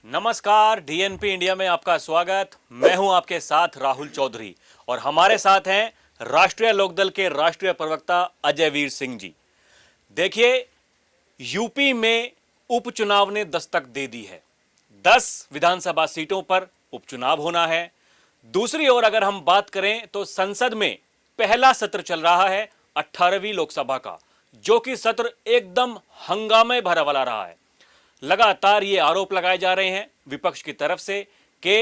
नमस्कार, DNP India में आपका स्वागत। मैं हूं आपके साथ राहुल चौधरी और हमारे साथ हैं राष्ट्रीय लोकदल के राष्ट्रीय प्रवक्ता अजय वीर सिंह जी। देखिए, यूपी में उपचुनाव ने दस्तक दे दी है। 10 विधानसभा सीटों पर उपचुनाव होना है। दूसरी ओर अगर हम बात करें तो संसद में पहला सत्र चल रहा है 18वीं लोकसभा का, जो कि सत्र एकदम हंगामे भरा वाला रहा है। लगातार ये आरोप लगाए जा रहे हैं विपक्ष की तरफ से कि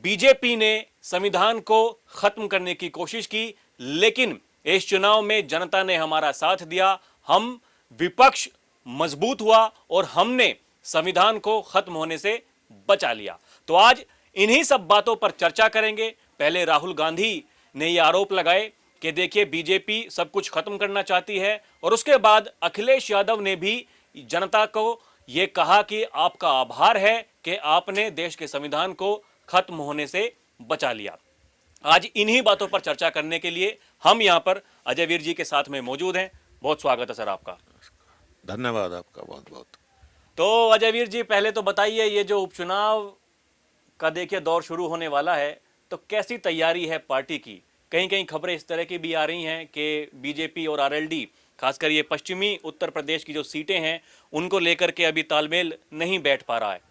बीजेपी ने संविधान को खत्म करने की कोशिश की, लेकिन इस चुनाव में जनता ने हमारा साथ दिया। हम विपक्ष मजबूत हुआ और हमने संविधान को खत्म होने से बचा लिया। तो आज इन्हीं सब बातों पर चर्चा करेंगे। पहले राहुल गांधी ने ये आरोप लगाए कि देखिए बीजेपी सब कुछ खत्म करना चाहती है, और उसके बाद अखिलेश यादव ने भी जनता को यह कहा कि आपका आभार है कि आपने देश के संविधान को खत्म होने से बचा लिया। आज इन्हीं बातों पर चर्चा करने के लिए हम यहां पर अजय वीर जी के साथ में मौजूद हैं। बहुत स्वागत है सर आपका। धन्यवाद आपका बहुत बहुत। तो अजय वीर जी, पहले तो बताइए, ये जो उपचुनाव का देखिए दौर शुरू होने वाला है, तो कैसी तैयारी है पार्टी की? कहीं कहीं खबरें इस तरह की भी आ रही हैं कि बीजेपी और आरएलडी, खासकर ये पश्चिमी उत्तर प्रदेश की जो सीटें हैं, उनको लेकर के अभी तालमेल नहीं बैठ पा रहा है।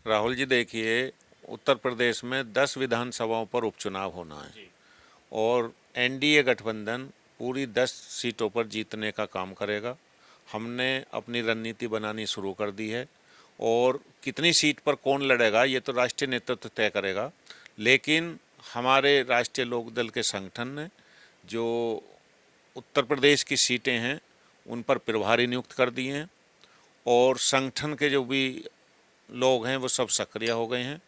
राहुल जी, देखिए, उत्तर प्रदेश में 10 विधानसभाओं पर उपचुनाव होना है जी। और एनडीए गठबंधन पूरी 10 सीटों पर जीतने का काम करेगा। हमने अपनी रणनीति बनानी शुरू कर दी है और कितनी सीट पर कौन लड़ेगा ये तो राष्ट्रीय नेतृत्व तय करेगा, लेकिन हमारे राष्ट्रीय लोकदल के संगठन ने जो उत्तर प्रदेश की सीटें हैं उन पर प्रभारी नियुक्त कर दिए हैं और संगठन के जो भी लोग हैं वो सब सक्रिय हो गए हैं।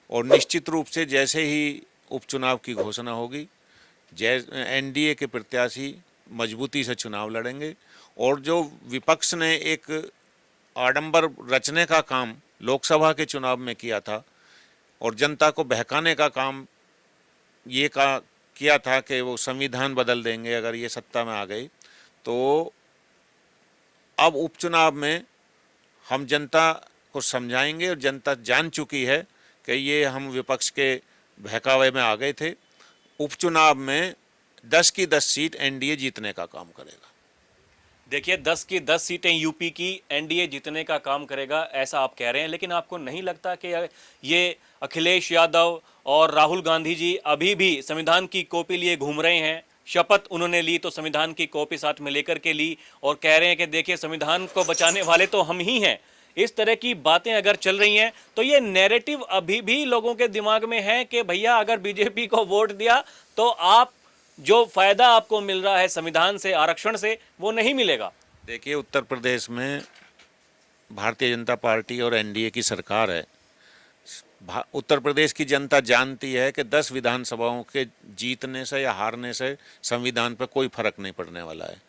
और निश्चित रूप से जैसे ही उपचुनाव की घोषणा होगी, एनडीए के प्रत्याशी मजबूती से चुनाव लड़ेंगे और जो विपक्ष ने एक आडंबर रचने का काम लोकसभा के चुनाव में किया था और जनता को बहकाने का काम ये किया था कि वो संविधान बदल देंगे अगर ये सत्ता में आ गई, तो अब उपचुनाव में हम जनता को समझाएंगे और जनता जान चुकी है कि ये हम विपक्ष के बहकावे में आ गए थे। उपचुनाव में 10 की 10 सीट एनडीए जीतने का काम करेगा। देखिए, 10 की 10 सीटें यूपी की एनडीए जीतने का काम करेगा, ऐसा आप कह रहे हैं, लेकिन आपको नहीं लगता कि ये अखिलेश यादव और राहुल गांधी जी अभी भी संविधान की कॉपी लिए घूम रहे हैं? शपथ उन्होंने ली तो संविधान की कॉपी साथ में लेकर के ली और कह रहे हैं कि देखिए संविधान को बचाने वाले तो हम ही हैं। इस तरह की बातें अगर चल रही हैं तो ये नैरेटिव अभी भी लोगों के दिमाग में है कि भैया अगर बीजेपी को वोट दिया तो आप जो फायदा आपको मिल रहा है संविधान से, आरक्षण से, वो नहीं मिलेगा। देखिए, उत्तर प्रदेश में भारतीय जनता पार्टी और एनडीए की सरकार है। उत्तर प्रदेश की जनता जानती है कि 10 विधानसभाओं के जीतने से या हारने से संविधान पर कोई फर्क नहीं पड़ने वाला है।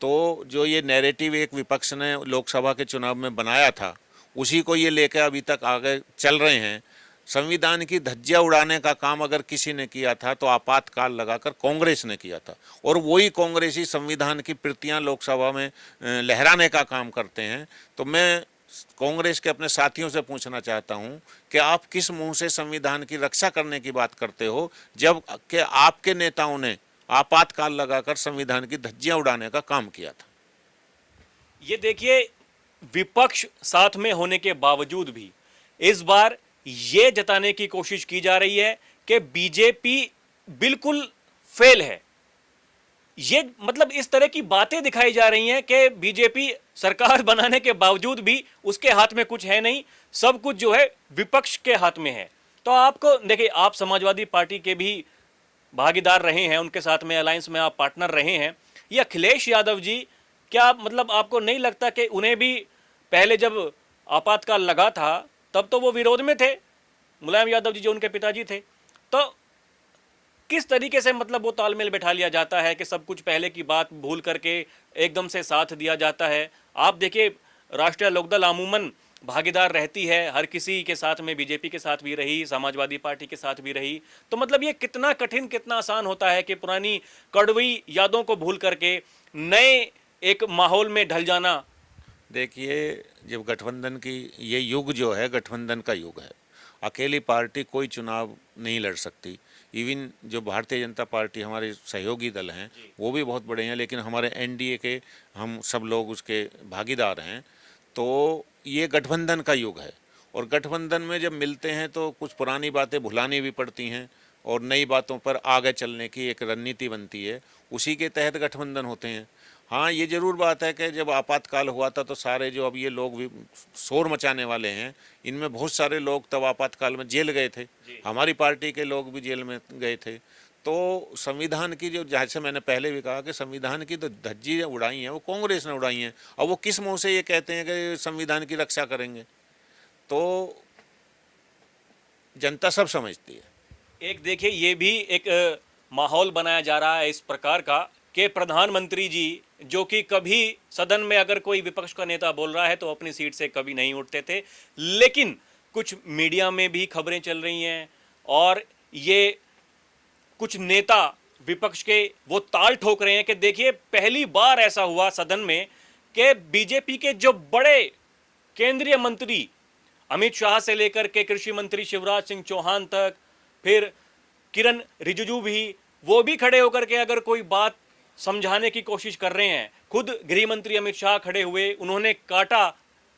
तो जो ये नैरेटिव एक विपक्ष ने लोकसभा के चुनाव में बनाया था, उसी को ये लेकर अभी तक आगे चल रहे हैं। संविधान की धज्जियां उड़ाने का काम अगर किसी ने किया था तो आपातकाल लगाकर कांग्रेस ने किया था, और वही कांग्रेसी संविधान की प्रतियां लोकसभा में लहराने का काम करते हैं। तो मैं कांग्रेस के अपने साथियों से पूछना चाहता हूं कि आप किस मुंह से संविधान की रक्षा करने की बात करते हो जब कि आपके नेताओं ने आपातकाल लगाकर संविधान की धज्जियां उड़ाने का काम किया था। ये देखिए, विपक्ष साथ में होने के बावजूद भी इस बार ये जताने की कोशिश की जा रही है कि बीजेपी बिल्कुल फेल है। ये मतलब इस तरह की बातें दिखाई जा रही हैं कि बीजेपी सरकार बनाने के बावजूद भी उसके हाथ में कुछ है नहीं, सब कुछ जो है विपक्ष के हाथ में है। तो आपको देखिए, आप समाजवादी पार्टी के भी भागीदार रहे हैं, उनके साथ में अलायंस में आप पार्टनर रहे हैं। ये अखिलेश यादव जी, क्या मतलब आपको नहीं लगता कि उन्हें भी पहले जब आपातकाल लगा था तब तो वो विरोध में थे, मुलायम यादव जी जो उनके पिताजी थे, तो किस तरीके से मतलब वो तालमेल बैठा लिया जाता है कि सब कुछ पहले की बात भूल करके एकदम से साथ दिया जाता है? आप देखिए, राष्ट्रीय लोकदल अमूमन भागीदार रहती है हर किसी के साथ में, बीजेपी के साथ भी रही, समाजवादी पार्टी के साथ भी रही। तो मतलब ये कितना कठिन, कितना आसान होता है कि पुरानी कड़वी यादों को भूल करके नए एक माहौल में ढल जाना। देखिए, जब गठबंधन की ये युग जो है गठबंधन का युग है। अकेली पार्टी कोई चुनाव नहीं लड़ सकती। इवन जो भारतीय जनता पार्टी हमारे सहयोगी दल हैं वो भी बहुत बड़े हैं, लेकिन हमारे एनडीए के हम सब लोग उसके भागीदार हैं। तो ये गठबंधन का युग है और गठबंधन में जब मिलते हैं तो कुछ पुरानी बातें भुलानी भी पड़ती हैं और नई बातों पर आगे चलने की एक रणनीति बनती है। उसी के तहत गठबंधन होते हैं। हाँ, ये ज़रूर बात है कि जब आपातकाल हुआ था तो सारे जो अब ये लोग भी शोर मचाने वाले हैं, इनमें बहुत सारे लोग तब आपातकाल में जेल गए थे। हमारी पार्टी के लोग भी जेल में गए थे। तो संविधान की जो, जैसे मैंने पहले भी कहा कि संविधान की तो धज्जी उड़ाई हैं वो कांग्रेस ने उड़ाई हैं। अब वो किस मुँह से ये कहते हैं कि संविधान की रक्षा करेंगे? तो जनता सब समझती है। एक देखिए ये भी एक माहौल बनाया जा रहा है इस प्रकार का कि प्रधानमंत्री जी जो कि कभी सदन में अगर कोई विपक्ष का नेता बोल रहा है तो अपनी सीट से कभी नहीं उठते थे, लेकिन कुछ मीडिया में भी खबरें चल रही हैं और ये कुछ नेता विपक्ष के वो ताल ठोक रहे हैं कि देखिए पहली बार ऐसा हुआ सदन में कि बीजेपी के जो बड़े केंद्रीय मंत्री अमित शाह से लेकर के कृषि मंत्री शिवराज सिंह चौहान तक, फिर किरण रिजिजू भी, वो भी खड़े होकर के अगर कोई बात समझाने की कोशिश कर रहे हैं। खुद गृह मंत्री अमित शाह खड़े हुए, उन्होंने काटा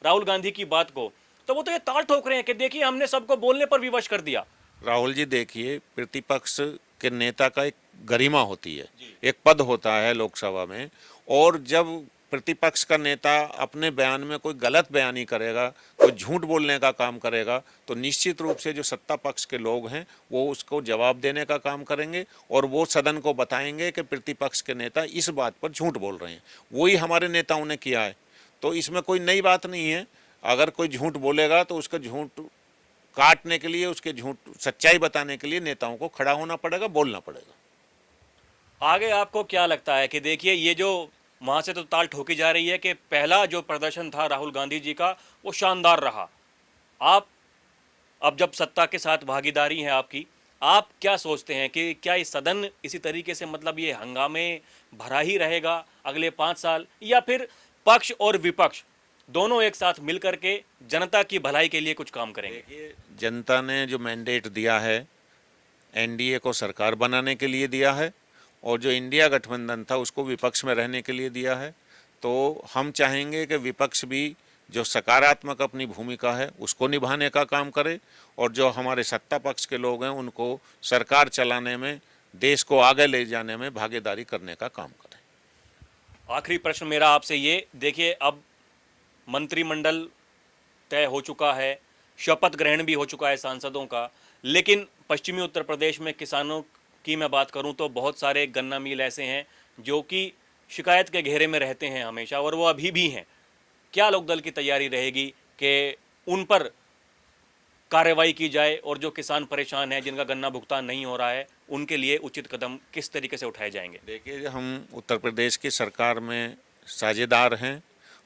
राहुल गांधी की बात को, तो वो तो ये ताल ठोक रहे हैं कि देखिए हमने सबको बोलने पर विवश कर दिया। राहुल जी, देखिए, प्रतिपक्ष के नेता का एक गरिमा होती है, एक पद होता है लोकसभा में, और जब प्रतिपक्ष का नेता अपने बयान में कोई गलत बयानी करेगा, कोई झूठ बोलने का काम करेगा, तो निश्चित रूप से जो सत्ता पक्ष के लोग हैं वो उसको जवाब देने का काम करेंगे और वो सदन को बताएंगे कि प्रतिपक्ष के नेता इस बात पर झूठ बोल रहे हैं। वही हमारे नेताओं ने किया है। तो इसमें कोई नई बात नहीं है। अगर कोई झूठ बोलेगा तो उसका झूठ काटने के लिए, उसके झूठ सच्चाई बताने के लिए नेताओं को खड़ा होना पड़ेगा, बोलना पड़ेगा। आगे आपको क्या लगता है कि देखिए ये जो वहां से तो ताल ठोकी जा रही है कि पहला जो प्रदर्शन था राहुल गांधी जी का वो शानदार रहा। आप अब जब सत्ता के साथ भागीदारी है आपकी, आप क्या सोचते हैं कि क्या इस सदन इसी तरीके से मतलब ये हंगामे भरा ही रहेगा अगले 5 साल, या फिर पक्ष और विपक्ष दोनों एक साथ मिलकर के जनता की भलाई के लिए कुछ काम करेंगे? देखिए, जनता ने जो मैंडेट दिया है एनडीए को सरकार बनाने के लिए दिया है और जो इंडिया गठबंधन था उसको विपक्ष में रहने के लिए दिया है। तो हम चाहेंगे कि विपक्ष भी जो सकारात्मक अपनी भूमिका है उसको निभाने का काम करे और जो हमारे सत्ता पक्ष के लोग हैं उनको सरकार चलाने में, देश को आगे ले जाने में भागीदारी करने का काम करें। आखिरी प्रश्न मेरा आपसे ये, देखिए अब मंत्रिमंडल तय हो चुका है, शपथ ग्रहण भी हो चुका है सांसदों का, लेकिन पश्चिमी उत्तर प्रदेश में किसानों की मैं बात करूं तो बहुत सारे गन्ना मिल ऐसे हैं जो कि शिकायत के घेरे में रहते हैं हमेशा, और वो अभी भी हैं। क्या लोकदल की तैयारी रहेगी कि उन पर कार्रवाई की जाए और जो किसान परेशान हैं, जिनका गन्ना भुगतान नहीं हो रहा है, उनके लिए उचित कदम किस तरीके से उठाए जाएंगे? देखिए, हम उत्तर प्रदेश की सरकार में साझेदार हैं।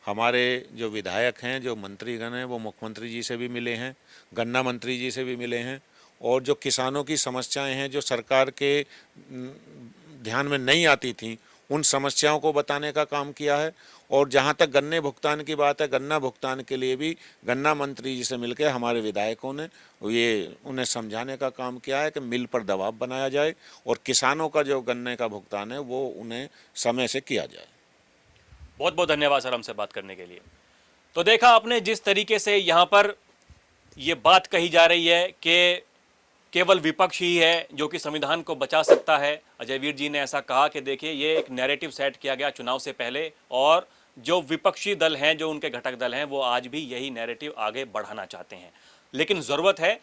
हमारे जो विधायक हैं, जो मंत्रीगण हैं, वो मुख्यमंत्री जी से भी मिले हैं, गन्ना मंत्री जी से भी मिले हैं, और जो किसानों की समस्याएं हैं जो सरकार के ध्यान में नहीं आती थी, उन समस्याओं को बताने का काम किया है। और जहां तक गन्ने भुगतान की बात है, गन्ना भुगतान के लिए भी गन्ना मंत्री जी से मिलकर हमारे विधायकों ने ये उन्हें समझाने का काम किया है कि मिल पर दबाव बनाया जाए और किसानों का जो गन्ने का भुगतान है वो उन्हें समय से किया जाए। बहुत बहुत धन्यवाद सर हमसे बात करने के लिए। तो देखा आपने जिस तरीके से यहाँ पर ये बात कही जा रही है कि केवल विपक्ष ही है जो कि संविधान को बचा सकता है। अजय वीर जी ने ऐसा कहा कि देखिए ये एक नैरेटिव सेट किया गया चुनाव से पहले, और जो विपक्षी दल हैं, जो उनके घटक दल हैं, वो आज भी यही नैरेटिव आगे बढ़ाना चाहते हैं। लेकिन ज़रूरत है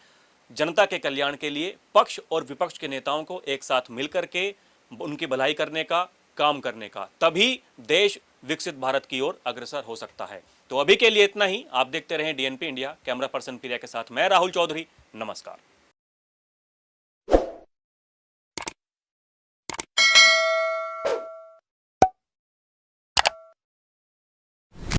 जनता के कल्याण के लिए पक्ष और विपक्ष के नेताओं को एक साथ मिलकर के उनकी भलाई करने का काम करने का, तभी देश विकसित भारत की ओर अग्रसर हो सकता है। तो अभी के लिए इतना ही। आप देखते रहें डीएनपी इंडिया। कैमरा पर्सन प्रिया के साथ मैं राहुल चौधरी। नमस्कार।